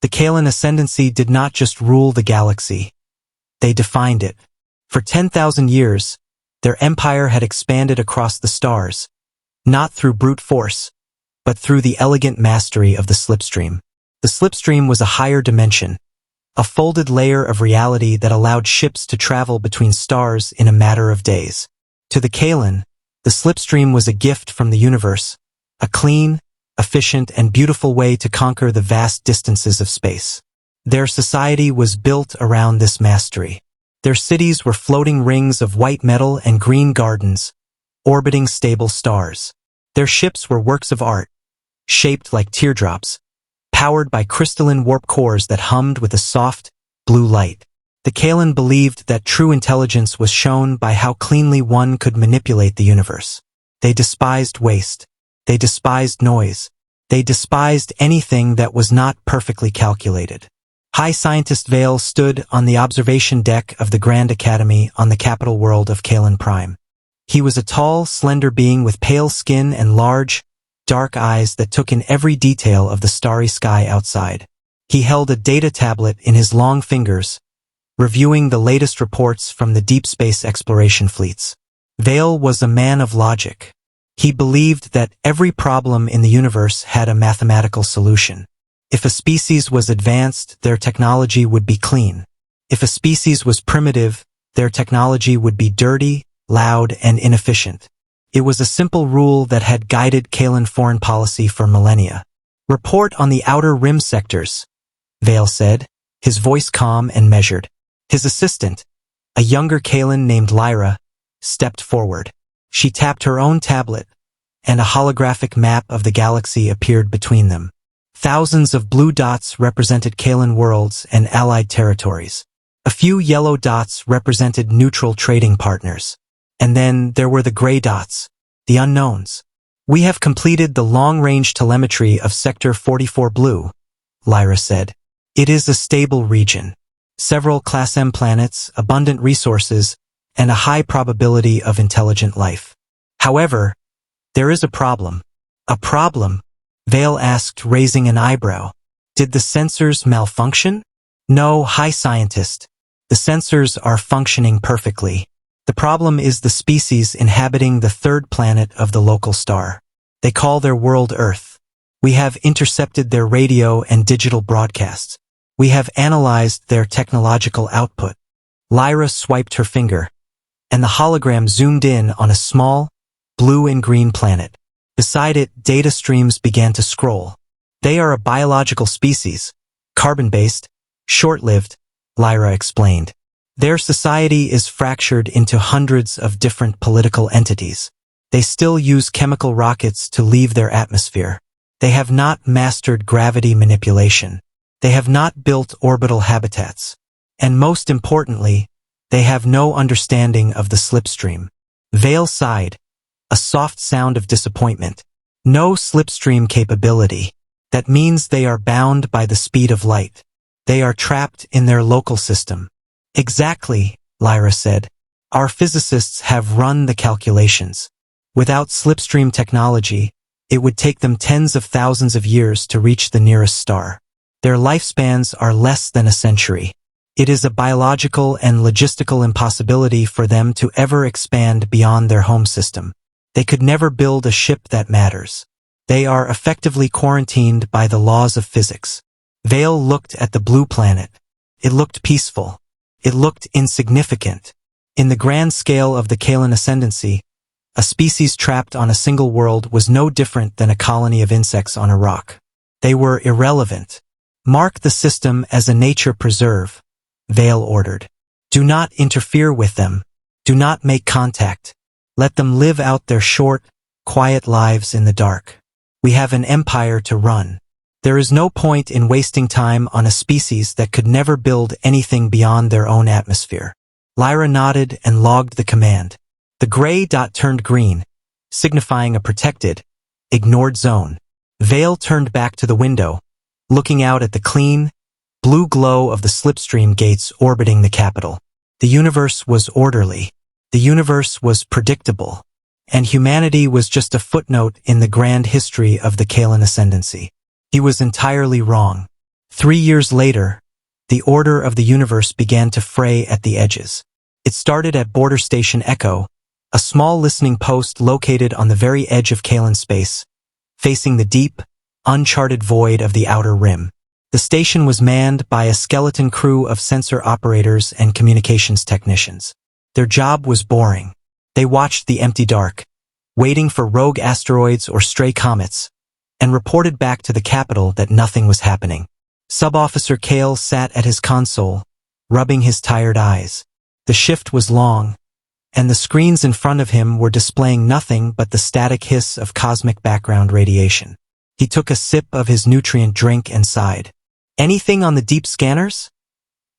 The Kalan ascendancy did not just rule the galaxy. They defined it. For 10,000 years, their empire had expanded across the stars, not through brute force, but through the elegant mastery of the slipstream. The slipstream was a higher dimension, a folded layer of reality that allowed ships to travel between stars in a matter of days. To the Kalan, the slipstream was a gift from the universe, a clean, efficient, and beautiful way to conquer the vast distances of space. Their society was built around this mastery. Their cities were floating rings of white metal and green gardens, orbiting stable stars. Their ships were works of art, shaped like teardrops, powered by crystalline warp cores that hummed with a soft, blue light. The Kalan believed that true intelligence was shown by how cleanly one could manipulate the universe. They despised waste. They despised noise. They despised anything that was not perfectly calculated. High Scientist Vale stood on the observation deck of the Grand Academy on the capital world of Kalan Prime. He was a tall, slender being with pale skin and large, dark eyes that took in every detail of the starry sky outside. He held a data tablet in his long fingers, reviewing the latest reports from the deep space exploration fleets. Vale was a man of logic. He believed that every problem in the universe had a mathematical solution. If a species was advanced, their technology would be clean. If a species was primitive, their technology would be dirty, loud, and inefficient. It was a simple rule that had guided Kalan foreign policy for millennia. "Report on the outer rim sectors," Vale said, his voice calm and measured. His assistant, a younger Kalan named Lyra, stepped forward. She tapped her own tablet, and a holographic map of the galaxy appeared between them. Thousands of blue dots represented Kalan worlds and allied territories. A few yellow dots represented neutral trading partners. And then there were the gray dots, the unknowns. "We have completed the long-range telemetry of Sector 44 Blue," Lyra said. "It is a stable region. Several Class M planets, abundant resources, and a high probability of intelligent life. However, there is a problem." "A problem?" Vale asked, raising an eyebrow. "Did the sensors malfunction?" "No, High Scientist. The sensors are functioning perfectly. The problem is the species inhabiting the third planet of the local star. They call their world Earth. We have intercepted their radio and digital broadcasts. We have analyzed their technological output." Lyra swiped her finger, and the hologram zoomed in on a small, blue and green planet. Beside it, data streams began to scroll. "They are a biological species, carbon-based, short-lived," Lyra explained. "Their society is fractured into hundreds of different political entities. They still use chemical rockets to leave their atmosphere. They have not mastered gravity manipulation. They have not built orbital habitats. And most importantly, they have no understanding of the slipstream." Vale sighed, a soft sound of disappointment. "No slipstream capability. That means they are bound by the speed of light. They are trapped in their local system." "Exactly," Lyra said. "Our physicists have run the calculations. Without slipstream technology, it would take them tens of thousands of years to reach the nearest star. Their lifespans are less than a century. It is a biological and logistical impossibility for them to ever expand beyond their home system. They could never build a ship that matters. They are effectively quarantined by the laws of physics." Vale looked at the blue planet. It looked peaceful. It looked insignificant. In the grand scale of the Kalan ascendancy, a species trapped on a single world was no different than a colony of insects on a rock. They were irrelevant. "Mark the system as a nature preserve," Vale ordered. "Do not interfere with them. Do not make contact. Let them live out their short, quiet lives in the dark. We have an empire to run. There is no point in wasting time on a species that could never build anything beyond their own atmosphere." Lyra nodded and logged the command. The gray dot turned green, signifying a protected, ignored zone. Vale turned back to the window, looking out at the clean, blue glow of the slipstream gates orbiting the capital. The universe was orderly. The universe was predictable. And humanity was just a footnote in the grand history of the Kalan ascendancy. He was entirely wrong. 3 years later, the order of the universe began to fray at the edges. It started at Border Station Echo, a small listening post located on the very edge of Kalan space, facing the deep, uncharted void of the outer rim. The station was manned by a skeleton crew of sensor operators and communications technicians. Their job was boring. They watched the empty dark, waiting for rogue asteroids or stray comets, and reported back to the capital that nothing was happening. Sub-Officer Kale sat at his console, rubbing his tired eyes. The shift was long, and the screens in front of him were displaying nothing but the static hiss of cosmic background radiation. He took a sip of his nutrient drink and sighed. "Anything on the deep scanners?"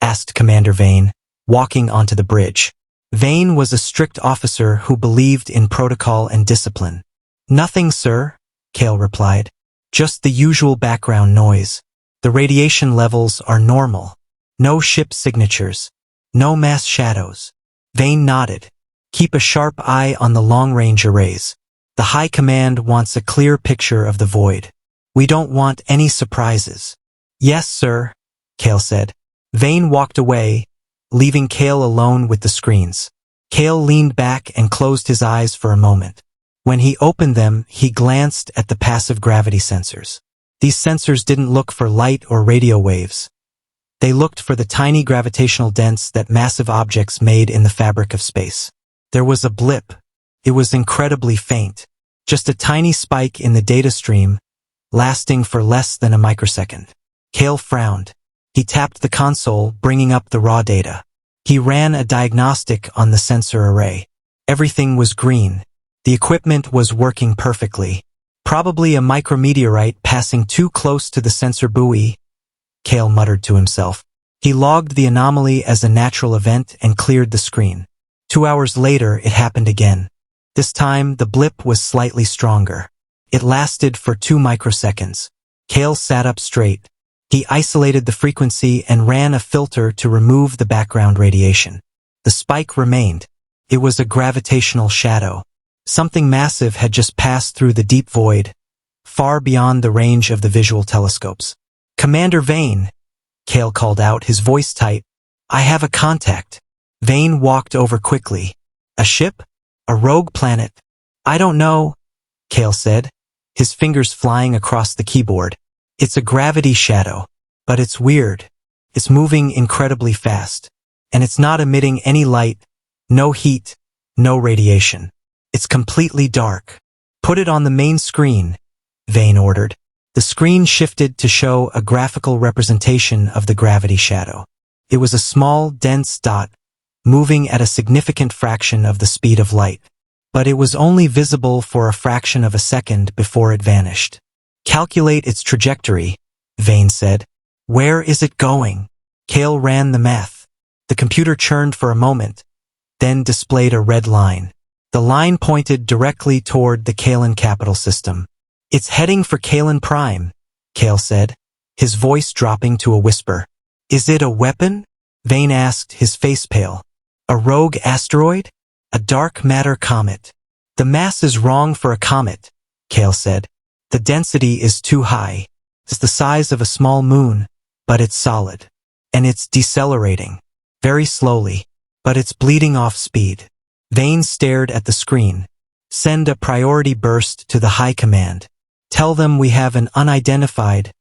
asked Commander Vane, walking onto the bridge. Vane was a strict officer who believed in protocol and discipline. "Nothing, sir," Kale replied. "Just the usual background noise. The radiation levels are normal. No ship signatures. No mass shadows." Vane nodded. "Keep a sharp eye on the long-range arrays. The High Command wants a clear picture of the void. We don't want any surprises." "Yes, sir," Kale said. Vane walked away, leaving Kale alone with the screens. Kale leaned back and closed his eyes for a moment. When he opened them, he glanced at the passive gravity sensors. These sensors didn't look for light or radio waves. They looked for the tiny gravitational dents that massive objects made in the fabric of space. There was a blip. It was incredibly faint, just a tiny spike in the data stream, lasting for less than a microsecond. Kale frowned. He tapped the console, bringing up the raw data. He ran a diagnostic on the sensor array. Everything was green. The equipment was working perfectly. "Probably a micrometeorite passing too close to the sensor buoy," Kale muttered to himself. He logged the anomaly as a natural event and cleared the screen. 2 hours later, it happened again. This time, the blip was slightly stronger. It lasted for 2 microseconds. Kale sat up straight. He isolated the frequency and ran a filter to remove the background radiation. The spike remained. It was a gravitational shadow. Something massive had just passed through the deep void, far beyond the range of the visual telescopes. "Commander Vane," Kale called out, his voice tight. "I have a contact." Vane walked over quickly. "A ship? A rogue planet?" "I don't know," Kale said, his fingers flying across the keyboard. "It's a gravity shadow, but it's weird. It's moving incredibly fast, and it's not emitting any light, no heat, no radiation. It's completely dark." "Put it on the main screen," Vane ordered. The screen shifted to show a graphical representation of the gravity shadow. It was a small, dense dot, moving at a significant fraction of the speed of light. But it was only visible for a fraction of a second before it vanished. "Calculate its trajectory," Vane said. "Where is it going?" Kale ran the math. The computer churned for a moment, then displayed a red line. The line pointed directly toward the Kalan capital system. "It's heading for Kalan Prime," Kale said, his voice dropping to a whisper. "Is it a weapon?" Vane asked, his face pale. "A rogue asteroid? A dark matter comet?" "The mass is wrong for a comet," Kale said. "The density is too high. It's the size of a small moon, but it's solid. And it's decelerating. Very slowly, but it's bleeding off speed." Vane stared at the screen. "Send a priority burst to the High Command. Tell them we have an unidentified,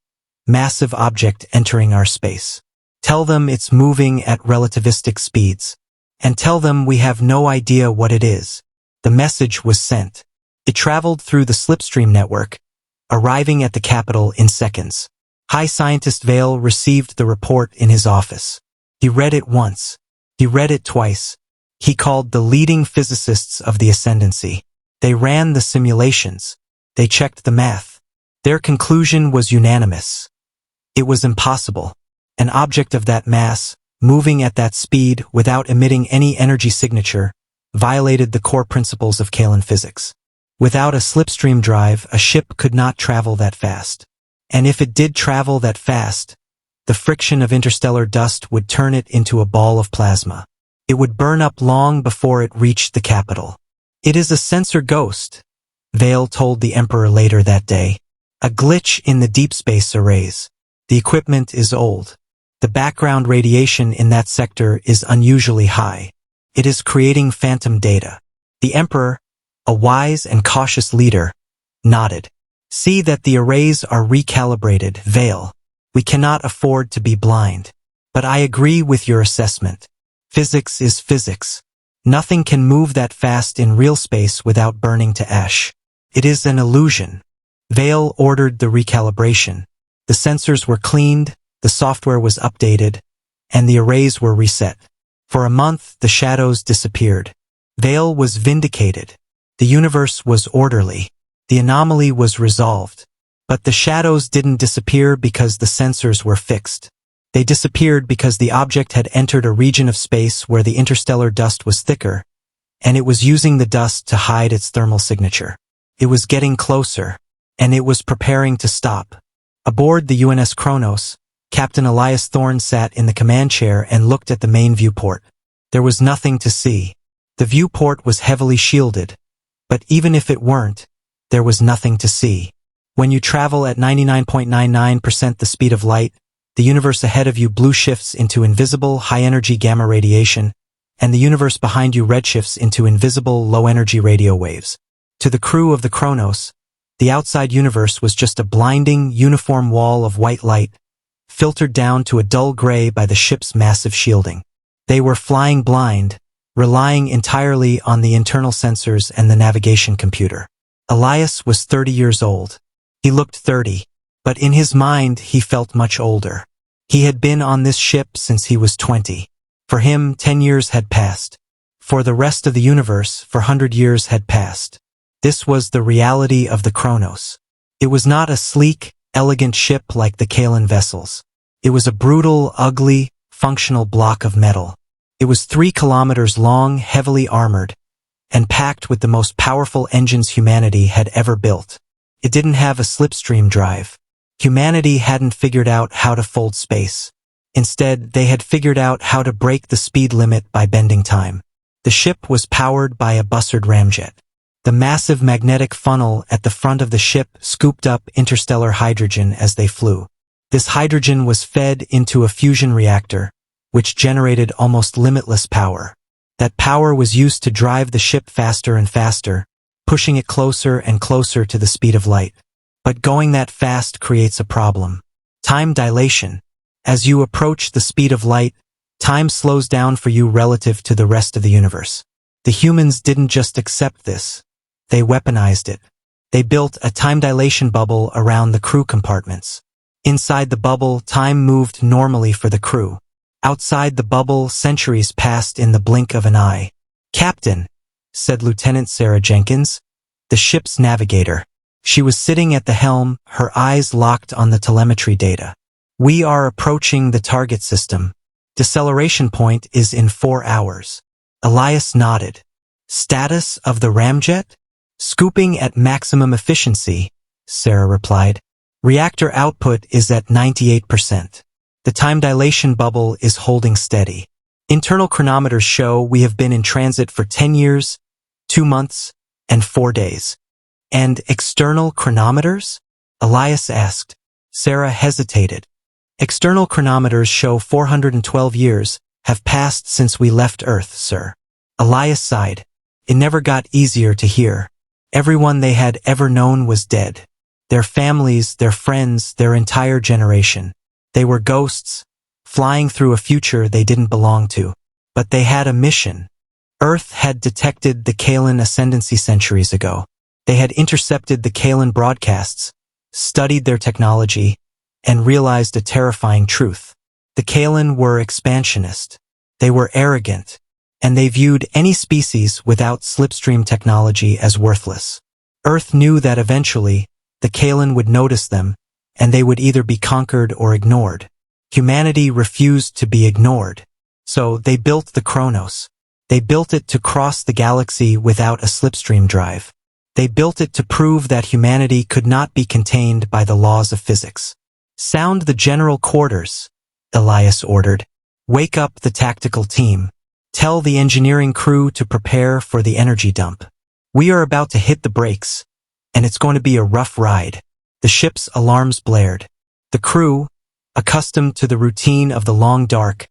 massive object entering our space. Tell them it's moving at relativistic speeds. And tell them we have no idea what it is." The message was sent. It traveled through the slipstream network, arriving at the capital in seconds. High Scientist Vale received the report in his office. He read it once. He read it twice. He called the leading physicists of the Ascendancy. They ran the simulations. They checked the math. Their conclusion was unanimous. It was impossible. An object of that mass, moving at that speed without emitting any energy signature, violated the core principles of Kalan physics. Without a slipstream drive, a ship could not travel that fast. And if it did travel that fast, the friction of interstellar dust would turn it into a ball of plasma. It would burn up long before it reached the capital. "It is a sensor ghost," Vale told the Emperor later that day. "A glitch in the deep space arrays. The equipment is old. The background radiation in that sector is unusually high. It is creating phantom data. The Emperor, a wise and cautious leader, nodded. See that the arrays are recalibrated, Vale. We cannot afford to be blind. But I agree with your assessment. Physics is physics. Nothing can move that fast in real space without burning to ash. It is an illusion. Vale ordered the recalibration. The sensors were cleaned, the software was updated, and the arrays were reset. For a month, the shadows disappeared. Vale was vindicated. The universe was orderly. The anomaly was resolved. But the shadows didn't disappear because the sensors were fixed. They disappeared because the object had entered a region of space where the interstellar dust was thicker, and it was using the dust to hide its thermal signature. It was getting closer, and it was preparing to stop. Aboard the UNS Kronos, Captain Elias Thorne sat in the command chair and looked at the main viewport. There was nothing to see. The viewport was heavily shielded, but even if it weren't, there was nothing to see. When you travel at 99.99% the speed of light, the universe ahead of you blue shifts into invisible high-energy gamma radiation, and the universe behind you redshifts into invisible low-energy radio waves. To the crew of the Kronos, the outside universe was just a blinding, uniform wall of white light, filtered down to a dull gray by the ship's massive shielding. They were flying blind, relying entirely on the internal sensors and the navigation computer. Elias was 30 years old. He looked 30, but in his mind he felt much older. He had been on this ship since he was 20. For him, 10 years had passed. For the rest of the universe, 400 years had passed. This was the reality of the Kronos. It was not a sleek, elegant ship like the Kalan vessels. It was a brutal, ugly, functional block of metal. It was 3 kilometers long, heavily armored, and packed with the most powerful engines humanity had ever built. It didn't have a slipstream drive. Humanity hadn't figured out how to fold space. Instead, they had figured out how to break the speed limit by bending time. The ship was powered by a Bussard ramjet. The massive magnetic funnel at the front of the ship scooped up interstellar hydrogen as they flew. This hydrogen was fed into a fusion reactor, which generated almost limitless power. That power was used to drive the ship faster and faster, pushing it closer and closer to the speed of light. But going that fast creates a problem. Time dilation. As you approach the speed of light, time slows down for you relative to the rest of the universe. The humans didn't just accept this. They weaponized it. They built a time dilation bubble around the crew compartments. Inside the bubble, time moved normally for the crew. Outside the bubble, centuries passed in the blink of an eye. "Captain," said Lieutenant Sarah Jenkins, the ship's navigator. She was sitting at the helm, her eyes locked on the telemetry data. "We are approaching the target system. Deceleration point is in 4 hours. Elias nodded. "Status of the ramjet?" "Scooping at maximum efficiency," Sarah replied. "Reactor output is at 98%. The time dilation bubble is holding steady. Internal chronometers show we have been in transit for 10 years, 2 months, and 4 days. "And external chronometers?" Elias asked. Sarah hesitated. "External chronometers show 412 years have passed since we left Earth, sir." Elias sighed. It never got easier to hear. Everyone they had ever known was dead. Their families, their friends, their entire generation. They were ghosts, flying through a future they didn't belong to. But they had a mission. Earth had detected the Kalan ascendancy centuries ago. They had intercepted the Kalan broadcasts, studied their technology, and realized a terrifying truth. The Kalan were expansionist. They were arrogant, and they viewed any species without slipstream technology as worthless. Earth knew that eventually, the Kalan would notice them, and they would either be conquered or ignored. Humanity refused to be ignored. So they built the Kronos. They built it to cross the galaxy without a slipstream drive. They built it to prove that humanity could not be contained by the laws of physics. "Sound the general quarters," Elias ordered. "Wake up the tactical team. Tell the engineering crew to prepare for the energy dump. We are about to hit the brakes, and it's going to be a rough ride." The ship's alarms blared. The crew, accustomed to the routine of the long dark,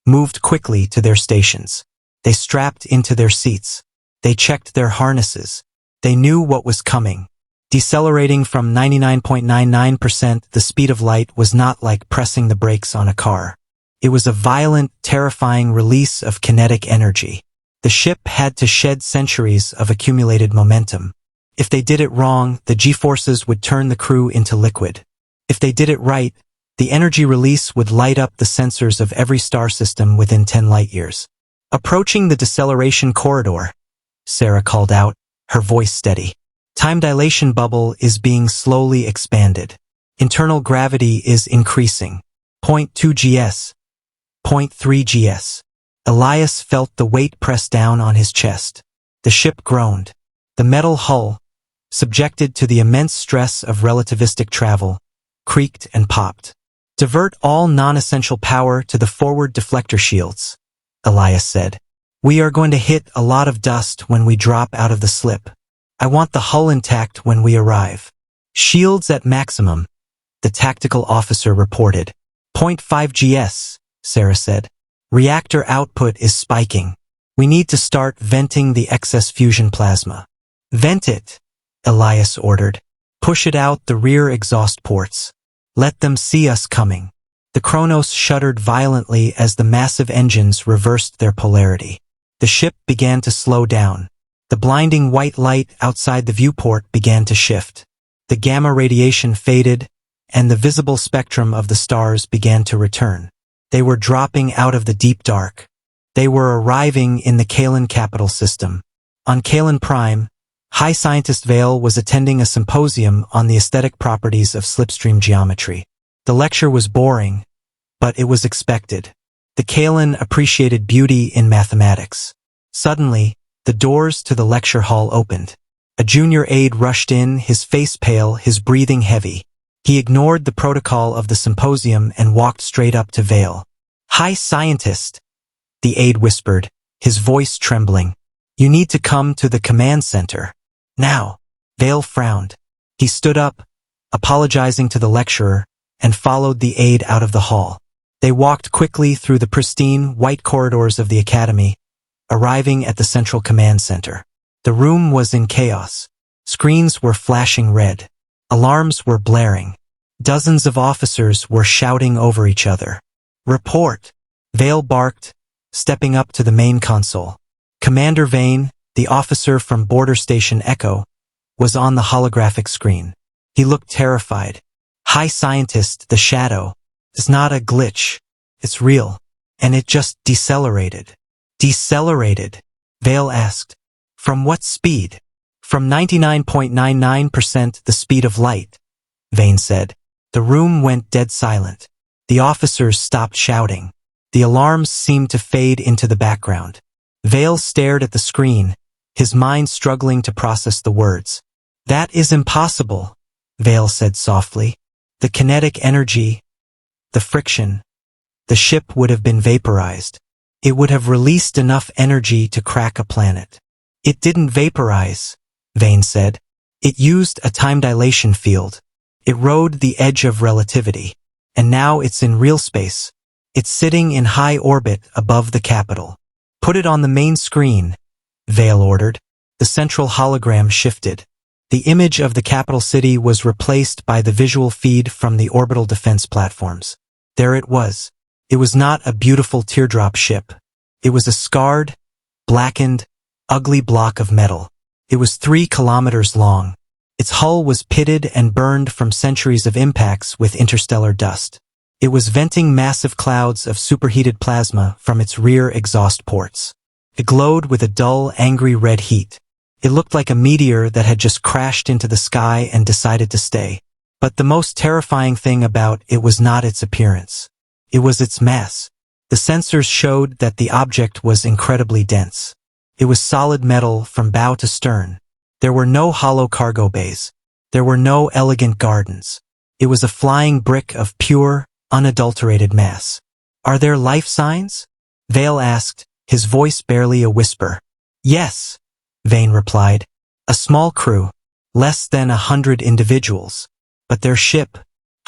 moved quickly to their stations. They strapped into their seats. They checked their harnesses. They knew what was coming. Decelerating from 99.99% the speed of light was not like pressing the brakes on a car. It was a violent, terrifying release of kinetic energy. The ship had to shed centuries of accumulated momentum. If they did it wrong, the G-forces would turn the crew into liquid. If they did it right, the energy release would light up the sensors of every star system within 10 light-years. Approaching the deceleration corridor, Sarah called out, her voice steady. Time dilation bubble is being slowly expanded. Internal gravity is increasing. 0.2 gs. 0.3 gs. Elias felt the weight press down on his chest. The ship groaned. The metal hull, subjected to the immense stress of relativistic travel, creaked and popped. Divert all non-essential power to the forward deflector shields, Elias said. We are going to hit a lot of dust when we drop out of the slip. I want the hull intact when we arrive. Shields at maximum, the tactical officer reported. 0.5 gs, Sarah said. Reactor output is spiking. We need to start venting the excess fusion plasma. Vent it, Elias ordered. Push it out the rear exhaust ports. Let them see us coming. The Kronos shuddered violently as the massive engines reversed their polarity. The ship began to slow down. The blinding white light outside the viewport began to shift. The gamma radiation faded, and the visible spectrum of the stars began to return. They were dropping out of the deep dark. They were arriving in the Kalan capital system. On Kalan Prime, High Scientist Vale was attending a symposium on the aesthetic properties of slipstream geometry. The lecture was boring, but it was expected. The Kalan appreciated beauty in mathematics. Suddenly, the doors to the lecture hall opened. A junior aide rushed in, his face pale, his breathing heavy. He ignored the protocol of the symposium and walked straight up to Vale. High Scientist, the aide whispered, his voice trembling. You need to come to the command center. Now. Vale frowned. He stood up, apologizing to the lecturer, and followed the aide out of the hall. They walked quickly through the pristine, white corridors of the academy, arriving at the central command center. The room was in chaos. Screens were flashing red. Alarms were blaring. Dozens of officers were shouting over each other. Report, Vale barked, stepping up to the main console. Commander Vane, the officer from Border Station Echo, was on the holographic screen. He looked terrified. High Scientist, the shadow, is not a glitch. It's real. And it just decelerated. Decelerated? Vale asked. From what speed? From 99.99% the speed of light, Vane said. The room went dead silent. The officers stopped shouting. The alarms seemed to fade into the background. Vale stared at the screen, his mind struggling to process the words. That is impossible, Vale said softly. The kinetic energy, the friction, the ship would have been vaporized. It would have released enough energy to crack a planet. It didn't vaporize, Vane said. It used a time dilation field. It rode the edge of relativity. And now it's in real space. It's sitting in high orbit above the capital. Put it on the main screen, Vale ordered. The central hologram shifted. The image of the capital city was replaced by the visual feed from the orbital defense platforms. There it was. It was not a beautiful teardrop ship. It was a scarred, blackened, ugly block of metal. It was 3 kilometers long. Its hull was pitted and burned from centuries of impacts with interstellar dust. It was venting massive clouds of superheated plasma from its rear exhaust ports. It glowed with a dull, angry red heat. It looked like a meteor that had just crashed into the sky and decided to stay. But the most terrifying thing about it was not its appearance. It was its mass. The sensors showed that the object was incredibly dense. It was solid metal from bow to stern. There were no hollow cargo bays. There were no elegant gardens. It was a flying brick of pure, unadulterated mass. Are there life signs? Vale asked, his voice barely a whisper. Yes, Vane replied. A small crew, less than 100 individuals. But their ship,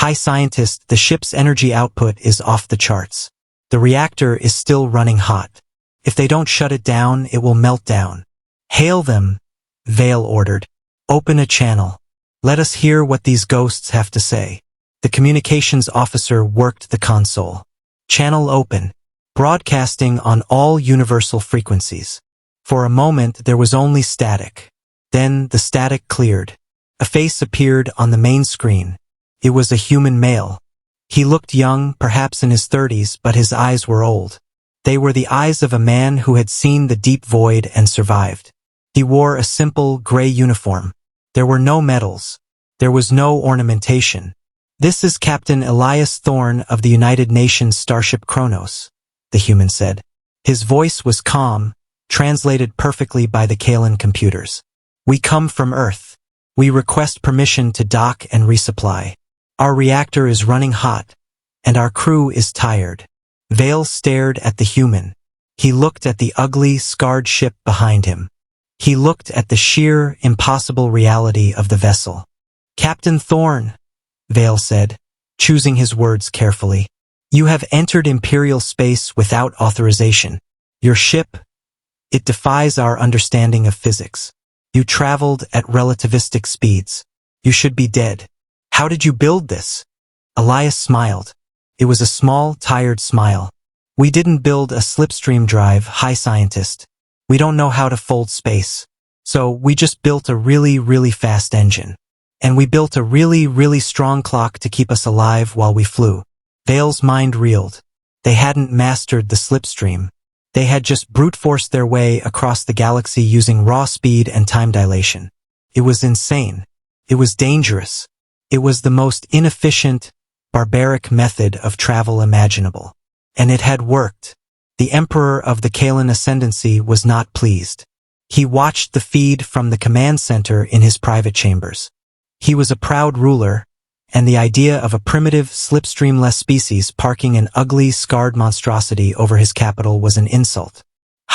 High scientist, the ship's energy output is off the charts. The reactor is still running hot. If they don't shut it down, it will melt down. Hail them, Vale ordered. Open a channel. Let us hear what these ghosts have to say. The communications officer worked the console. Channel open. Broadcasting on all universal frequencies. For a moment, there was only static. Then the static cleared. A face appeared on the main screen. It was a human male. He looked young, perhaps in his 30s, but his eyes were old. They were the eyes of a man who had seen the deep void and survived. He wore a simple, gray uniform. There were no medals. There was no ornamentation. "This is Captain Elias Thorne of the United Nations Starship Kronos," the human said. His voice was calm, translated perfectly by the Kalan computers. "We come from Earth. We request permission to dock and resupply. Our reactor is running hot, and our crew is tired." Vale stared at the human. He looked at the ugly, scarred ship behind him. He looked at the sheer, impossible reality of the vessel. "Captain Thorne," Vale said, choosing his words carefully, "you have entered Imperial space without authorization. Your ship, it defies our understanding of physics. You traveled at relativistic speeds. You should be dead. How did you build this?" Elias smiled. It was a small, tired smile. "We didn't build a slipstream drive, high scientist. We don't know how to fold space. So we just built a really, really fast engine. And we built a really, really strong clock to keep us alive while we flew." Vale's mind reeled. They hadn't mastered the slipstream. They had just brute-forced their way across the galaxy using raw speed and time dilation. It was insane. It was dangerous. It was the most inefficient, barbaric method of travel imaginable. And it had worked. The Emperor of the Kalan Ascendancy was not pleased. He watched the feed from the command center in his private chambers. He was a proud ruler, and the idea of a primitive, slipstream-less species parking an ugly, scarred monstrosity over his capital was an insult.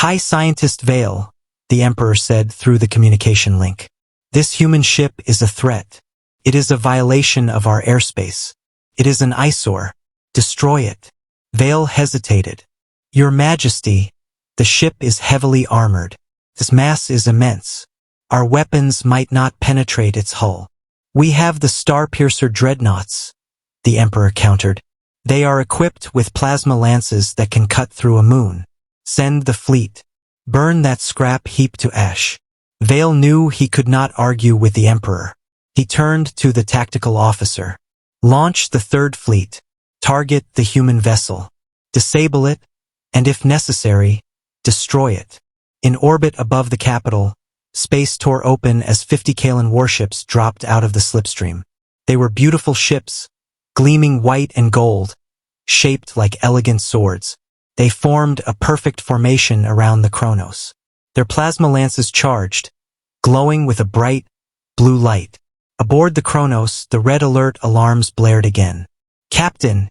"High Scientist Vale," the Emperor said through the communication link. "This human ship is a threat. It is a violation of our airspace. It is an eyesore. Destroy it." Vale hesitated. "Your Majesty, the ship is heavily armored. Its mass is immense. Our weapons might not penetrate its hull." "We have the Starpiercer dreadnoughts," the Emperor countered. "They are equipped with plasma lances that can cut through a moon. Send the fleet. Burn that scrap heap to ash." Vale knew he could not argue with the Emperor. He turned to the tactical officer. "Launch the third fleet. Target the human vessel. Disable it, and if necessary, destroy it." In orbit above the capital, space tore open as 50 Kalan warships dropped out of the slipstream. They were beautiful ships, gleaming white and gold, shaped like elegant swords. They formed a perfect formation around the Kronos. Their plasma lances charged, glowing with a bright, blue light. Aboard the Kronos, the red alert alarms blared again. "Captain,"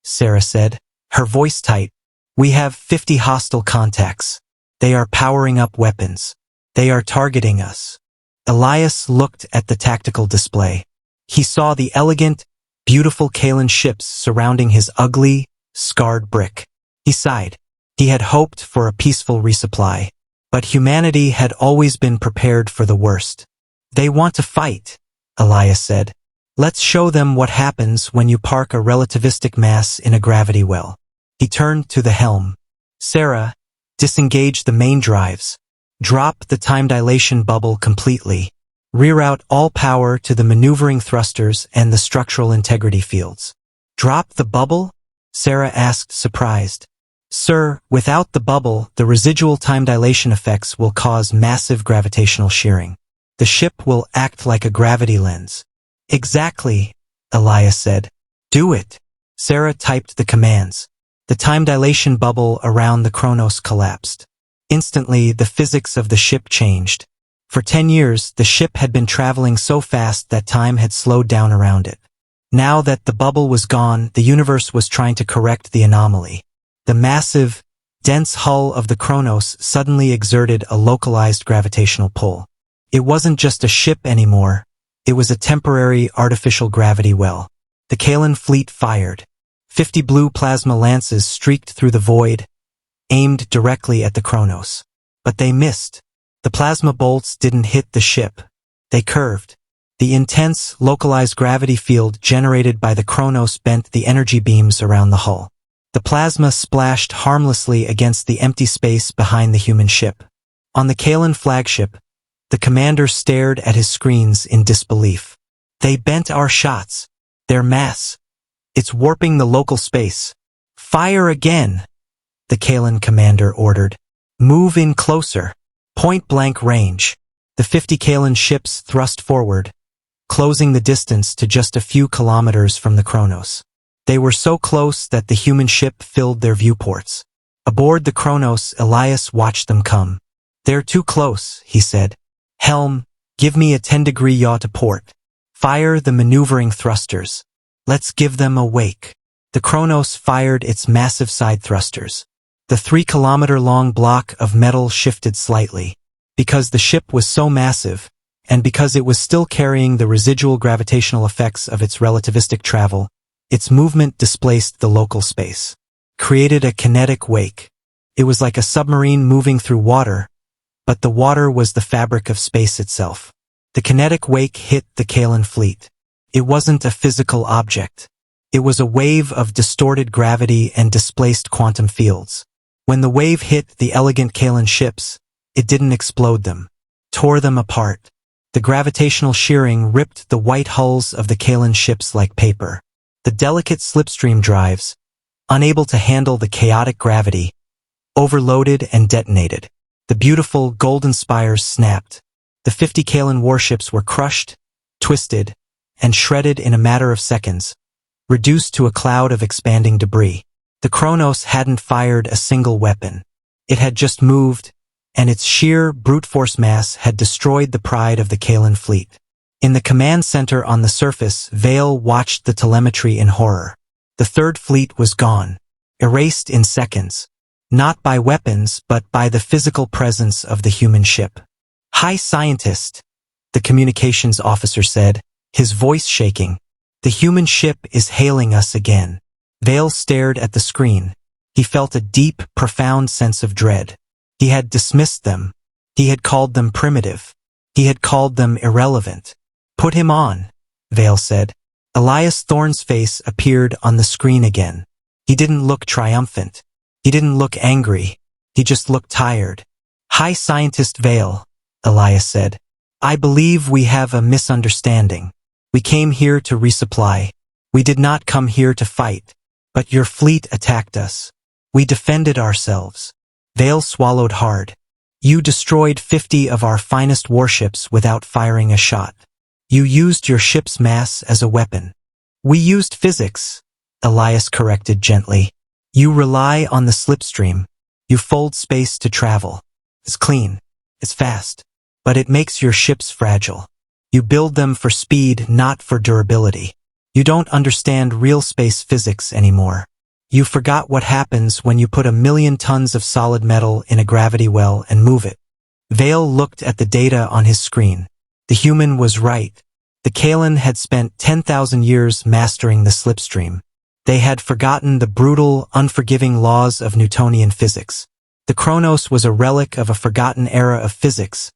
Sarah said, her voice tight, "we have 50 hostile contacts. They are powering up weapons. They are targeting us." Elias looked at the tactical display. He saw the elegant, beautiful Kalan ships surrounding his ugly, scarred brick. He sighed. He had hoped for a peaceful resupply. But humanity had always been prepared for the worst. "They want to fight," Elias said. "Let's show them what happens when you park a relativistic mass in a gravity well." He turned to the helm. "Sarah, disengage the main drives. Drop the time dilation bubble completely. Reroute all power to the maneuvering thrusters and the structural integrity fields." "Drop the bubble?" Sarah asked, surprised. "Sir, without the bubble, the residual time dilation effects will cause massive gravitational shearing. The ship will act like a gravity lens." "Exactly," Elias said. "Do it." Sarah typed the commands. The time dilation bubble around the Kronos collapsed. Instantly, the physics of the ship changed. For 10 years, the ship had been traveling so fast that time had slowed down around it. Now that the bubble was gone, the universe was trying to correct the anomaly. The massive, dense hull of the Kronos suddenly exerted a localized gravitational pull. It wasn't just a ship anymore. It was a temporary artificial gravity well. The Kalan fleet fired. 50 blue plasma lances streaked through the void, aimed directly at the Kronos. But they missed. The plasma bolts didn't hit the ship. They curved. The intense, localized gravity field generated by the Kronos bent the energy beams around the hull. The plasma splashed harmlessly against the empty space behind the human ship. On the Kalan flagship, the commander stared at his screens in disbelief. They bent our shots. Their mass. It's warping the local space. Fire again, the Kalan commander ordered. Move in closer. Point-blank range. The 50 Kalan ships thrust forward, closing the distance to just a few kilometers from the Kronos. They were so close that the human ship filled their viewports. Aboard the Kronos, Elias watched them come. They're too close, he said. Helm, give me a 10-degree yaw to port. Fire the maneuvering thrusters. Let's give them a wake. The Kronos fired its massive side thrusters. The 3-kilometer-long block of metal shifted slightly. Because the ship was so massive, and because it was still carrying the residual gravitational effects of its relativistic travel, its movement displaced the local space, created a kinetic wake. It was like a submarine moving through water, but the water was the fabric of space itself. The kinetic wake hit the Kalan fleet. It wasn't a physical object. It was a wave of distorted gravity and displaced quantum fields. When the wave hit the elegant Kalan ships, it didn't explode them, tore them apart. The gravitational shearing ripped the white hulls of the Kalan ships like paper. The delicate slipstream drives, unable to handle the chaotic gravity, overloaded and detonated. The beautiful golden spires snapped. The 50 Kalan warships were crushed, twisted, and shredded in a matter of seconds, reduced to a cloud of expanding debris. The Kronos hadn't fired a single weapon. It had just moved, and its sheer brute force mass had destroyed the pride of the Kalan fleet. In the command center on the surface, Vale watched the telemetry in horror. The third fleet was gone, erased in seconds, not by weapons but by the physical presence of the human ship. "High scientist," the communications officer said, his voice shaking. "The human ship is hailing us again." Vale stared at the screen. He felt a deep, profound sense of dread. He had dismissed them. He had called them primitive. He had called them irrelevant. "Put him on," Vale said. Elias Thorne's face appeared on the screen again. He didn't look triumphant. He didn't look angry. He just looked tired. "High Scientist Vale," Elias said. "I believe we have a misunderstanding. We came here to resupply. We did not come here to fight. But your fleet attacked us. We defended ourselves." Vale swallowed hard. "You destroyed 50 of our finest warships without firing a shot. You used your ship's mass as a weapon." "We used physics," Elias corrected gently. "You rely on the slipstream. You fold space to travel. It's clean. It's fast. But it makes your ships fragile. You build them for speed, not for durability. You don't understand real space physics anymore. You forgot what happens when you put 1,000,000 tons of solid metal in a gravity well and move it." Vale looked at the data on his screen. The human was right. The Kalan had spent 10,000 years mastering the slipstream. They had forgotten the brutal, unforgiving laws of Newtonian physics. The Kronos was a relic of a forgotten era of physics,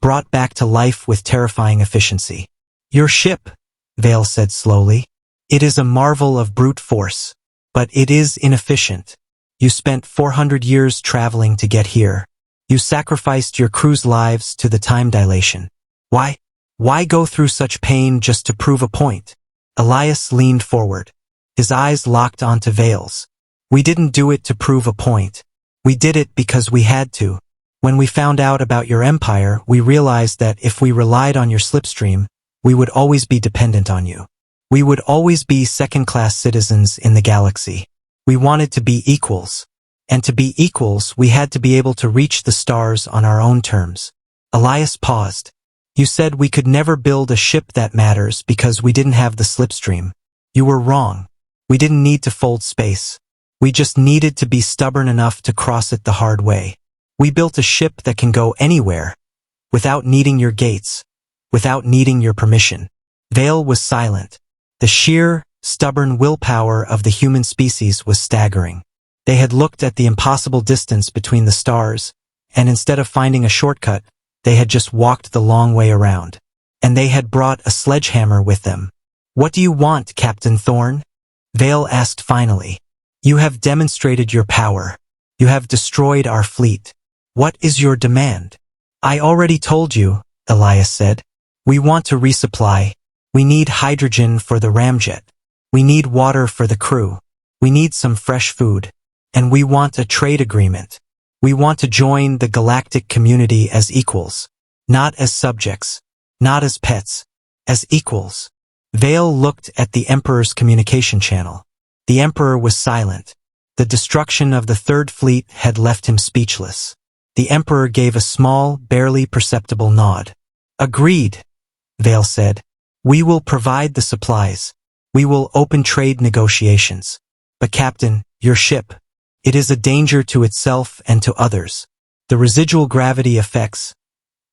brought back to life with terrifying efficiency. "Your ship," Vale said slowly. "It is a marvel of brute force. But it is inefficient. You spent 400 years traveling to get here. You sacrificed your crew's lives to the time dilation. Why? Why go through such pain just to prove a point?" Elias leaned forward. His eyes locked onto Vale's. "We didn't do it to prove a point. We did it because we had to. When we found out about your empire, we realized that if we relied on your slipstream, we would always be dependent on you. We would always be second-class citizens in the galaxy. We wanted to be equals. And to be equals, we had to be able to reach the stars on our own terms." Elias paused. "You said we could never build a ship that matters because we didn't have the slipstream. You were wrong. We didn't need to fold space. We just needed to be stubborn enough to cross it the hard way. We built a ship that can go anywhere, without needing your gates, without needing your permission." Vale was silent. The sheer, stubborn willpower of the human species was staggering. They had looked at the impossible distance between the stars, and instead of finding a shortcut, they had just walked the long way around. And they had brought a sledgehammer with them. "What do you want, Captain Thorne?" Vale asked finally. "You have demonstrated your power. You have destroyed our fleet. What is your demand?" "I already told you," Elias said. "We want to resupply. We need hydrogen for the ramjet. We need water for the crew. We need some fresh food. And we want a trade agreement. We want to join the galactic community as equals. Not as subjects. Not as pets. As equals." Vale looked at the Emperor's communication channel. The Emperor was silent. The destruction of the Third Fleet had left him speechless. The Emperor gave a small, barely perceptible nod. "Agreed," Vale said. "We will provide the supplies. We will open trade negotiations. But Captain, your ship, it is a danger to itself and to others. The residual gravity effects.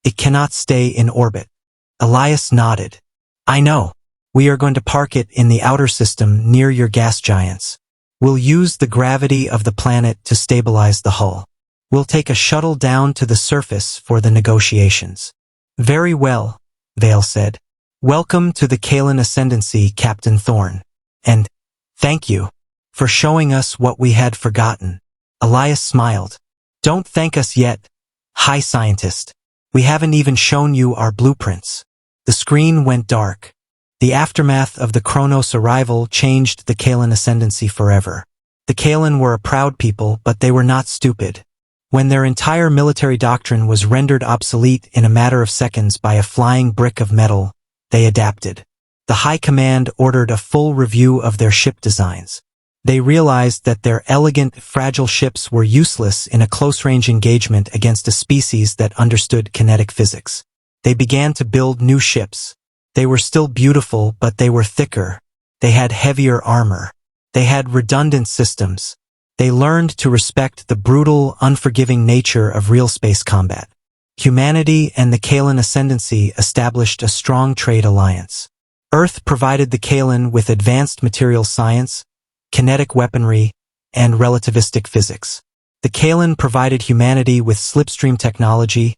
It cannot stay in orbit." Elias nodded. "I know. We are going to park it in the outer system near your gas giants. We'll use the gravity of the planet to stabilize the hull. We'll take a shuttle down to the surface for the negotiations." "Very well," Vale said. "Welcome to the Kalan Ascendancy, Captain Thorne. And thank you for showing us what we had forgotten." Elias smiled. "Don't thank us yet, High Scientist. We haven't even shown you our blueprints." The screen went dark. The aftermath of the Kronos arrival changed the Kalan Ascendancy forever. The Kalan were a proud people, but they were not stupid. When their entire military doctrine was rendered obsolete in a matter of seconds by a flying brick of metal, they adapted. The High Command ordered a full review of their ship designs. They realized that their elegant, fragile ships were useless in a close-range engagement against a species that understood kinetic physics. They began to build new ships. They were still beautiful, but they were thicker. They had heavier armor. They had redundant systems. They learned to respect the brutal, unforgiving nature of real space combat. Humanity and the Kalan Ascendancy established a strong trade alliance. Earth provided the Kalan with advanced material science, kinetic weaponry, and relativistic physics. The Kalan provided humanity with slipstream technology,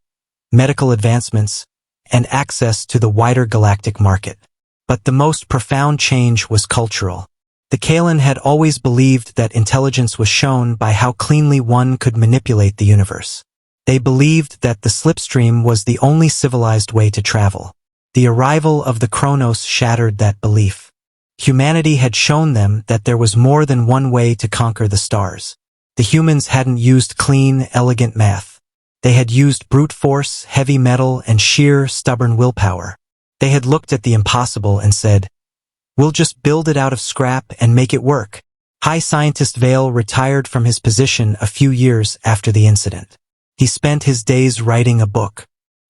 medical advancements, and access to the wider galactic market. But the most profound change was cultural. The Kalan had always believed that intelligence was shown by how cleanly one could manipulate the universe. They believed that the slipstream was the only civilized way to travel. The arrival of the Kronos shattered that belief. Humanity had shown them that there was more than one way to conquer the stars. The humans hadn't used clean, elegant math. They had used brute force, heavy metal, and sheer, stubborn willpower. They had looked at the impossible and said, "We'll just build it out of scrap and make it work." High Scientist Vale retired from his position a few years after the incident. He spent his days writing a book.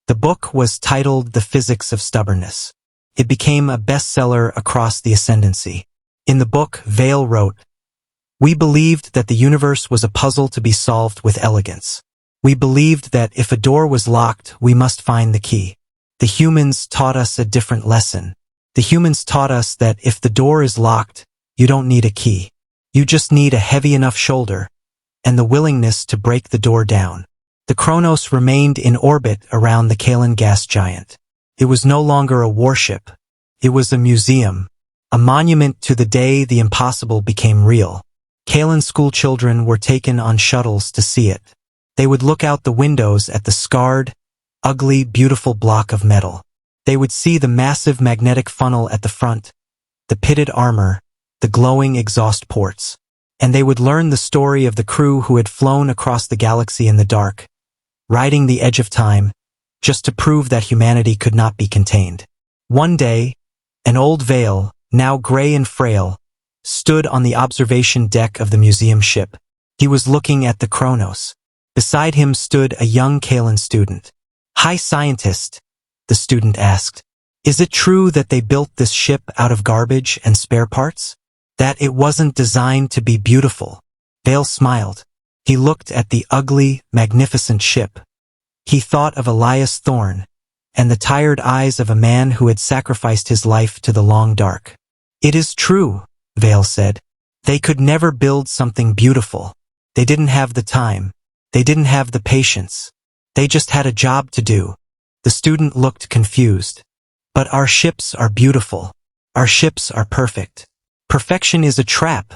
The book was titled The Physics of Stubbornness. It became a bestseller across the Ascendancy. In the book, Vale wrote, "We believed that the universe was a puzzle to be solved with elegance. We believed that if a door was locked, we must find the key. The humans taught us a different lesson. The humans taught us that if the door is locked, you don't need a key. You just need a heavy enough shoulder and the willingness to break the door down." The Kronos remained in orbit around the Kalan gas giant. It was no longer a warship. It was a museum, a monument to the day the impossible became real. Kalan school children were taken on shuttles to see it. They would look out the windows at the scarred, ugly, beautiful block of metal. They would see the massive magnetic funnel at the front, the pitted armor, the glowing exhaust ports. And they would learn the story of the crew who had flown across the galaxy in the dark, riding the edge of time, just to prove that humanity could not be contained. One day, an old Vale, now gray and frail, stood on the observation deck of the museum ship. He was looking at the Kronos. Beside him stood a young Kalan student. "High Scientist," the student asked, "is it true that they built this ship out of garbage and spare parts? That it wasn't designed to be beautiful?" Vale smiled. He looked at the ugly, magnificent ship. He thought of Elias Thorne, and the tired eyes of a man who had sacrificed his life to the long dark. "It is true," Vale said. They could never build something beautiful. They didn't have the time. They didn't have the patience. They just had a job to do. The student looked confused. But our ships are beautiful. Our ships are perfect. Perfection is a trap,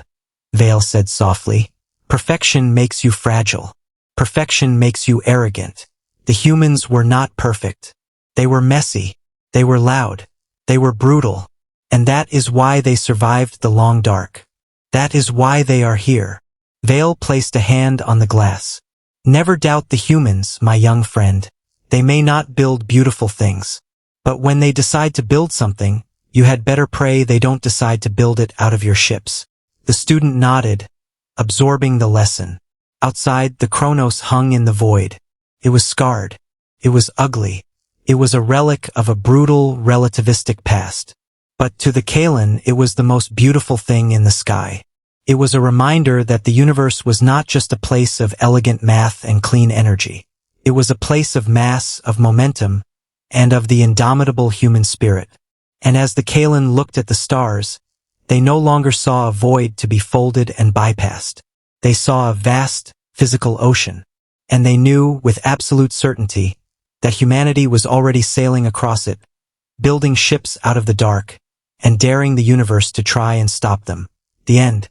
Vale said softly. Perfection makes you fragile. Perfection makes you arrogant. The humans were not perfect. They were messy. They were loud. They were brutal. And that is why they survived the long dark. That is why they are here. Vale placed a hand on the glass. Never doubt the humans, my young friend. They may not build beautiful things. But when they decide to build something, you had better pray they don't decide to build it out of your ships. The student nodded, absorbing the lesson. Outside, the Kronos hung in the void. It was scarred. It was ugly. It was a relic of a brutal, relativistic past. But to the Kalen, it was the most beautiful thing in the sky. It was a reminder that the universe was not just a place of elegant math and clean energy. It was a place of mass, of momentum, and of the indomitable human spirit. And as the Kalen looked at the stars, they no longer saw a void to be folded and bypassed. They saw a vast, physical ocean. And they knew, with absolute certainty, that humanity was already sailing across it, building ships out of the dark, and daring the universe to try and stop them. The end.